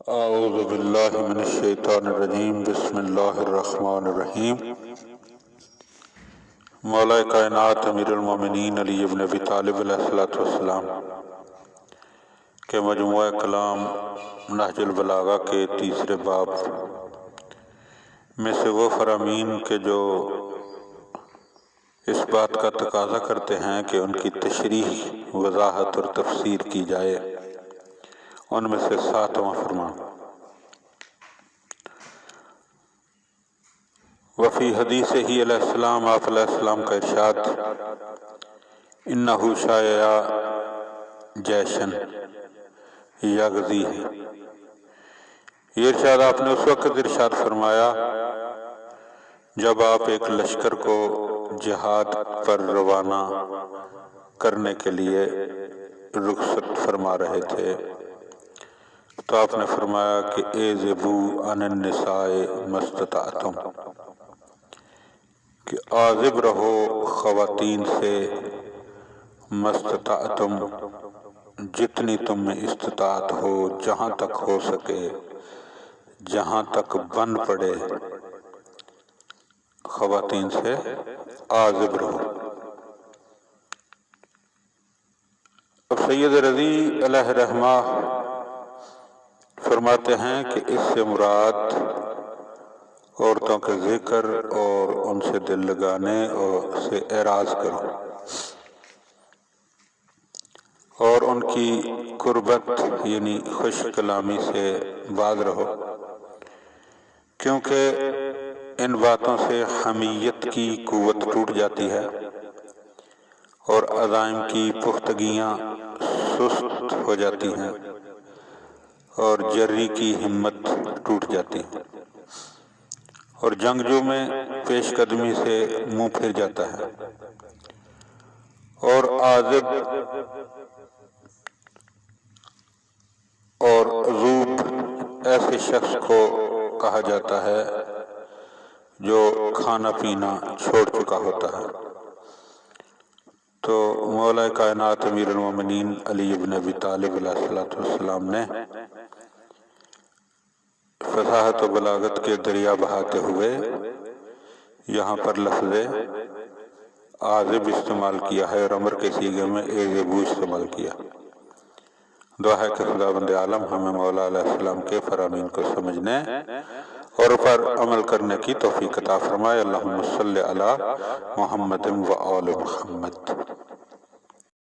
اعوذ باللہ من الشیطان الرجیم، بسم اللہ الرحمن الرحیم۔ مولا کائنات امیر المومنین علی بن ابی طالب علیہ السلام کے مجموعہ کلام نہج البلاغہ کے تیسرے باب میں سے وہ فرامین کے جو اس بات کا تقاضا کرتے ہیں کہ ان کی تشریح، وضاحت اور تفسیر کی جائے، ان میں سے 7واں فرمان۔ وفی حدیث ہی علیہ السلام، آپ علیہ السلام کا ارشاد، انہو شایا جیشن یغزی ہے۔ یہ ارشاد آپ نے اس وقت ارشاد فرمایا جب آپ ایک لشکر کو جہاد پر روانہ کرنے کے لیے رخصت فرما رہے تھے، تو آپ نے فرمایا کہ اعذبوا عن النساء ما استطعتم، کہ عازب رہو خواتین سے ما استطعتم، جتنی تم میں استطاعت ہو، جہاں تک ہو سکے، جہاں تک بن پڑے، خواتین سے عازب رہو۔ اب سید رضی علیہ رحمہ فرماتے ہیں کہ اس سے مراد عورتوں کے ذکر اور ان سے دل لگانے اور سے اعراض کرو، اور ان کی قربت یعنی خوش کلامی سے باز رہو، کیونکہ ان باتوں سے حمیت کی قوت ٹوٹ جاتی ہے اور عزائم کی پختگیاں سست ہو جاتی ہیں اور جری کی ہمت ٹوٹ جاتی ہے، اور جنگجو میں پیش قدمی سے منہ پھر جاتا ہے، اور عازب اور عزوب ایسے شخص کو کہا جاتا ہے جو کھانا پینا چھوڑ چکا ہوتا ہے۔ تو مولا کائنات امیر المومنین علی بن ابی طالب علیہ السلام نے فصاحت و بلاغت کے دریا بہاتے ہوئے یہاں پر لفظ عازب استعمال کیا ہے اور امر کے صیغے میں اعذبوا استعمال کیا۔ دعا ہے کہ خداوند عالم ہمیں مولا علیہ السلام کے فرامین کو سمجھنے اور پر عمل کرنے کی توفیق عطا فرمائے۔ اللہم صلی علی محمد و آل محمد۔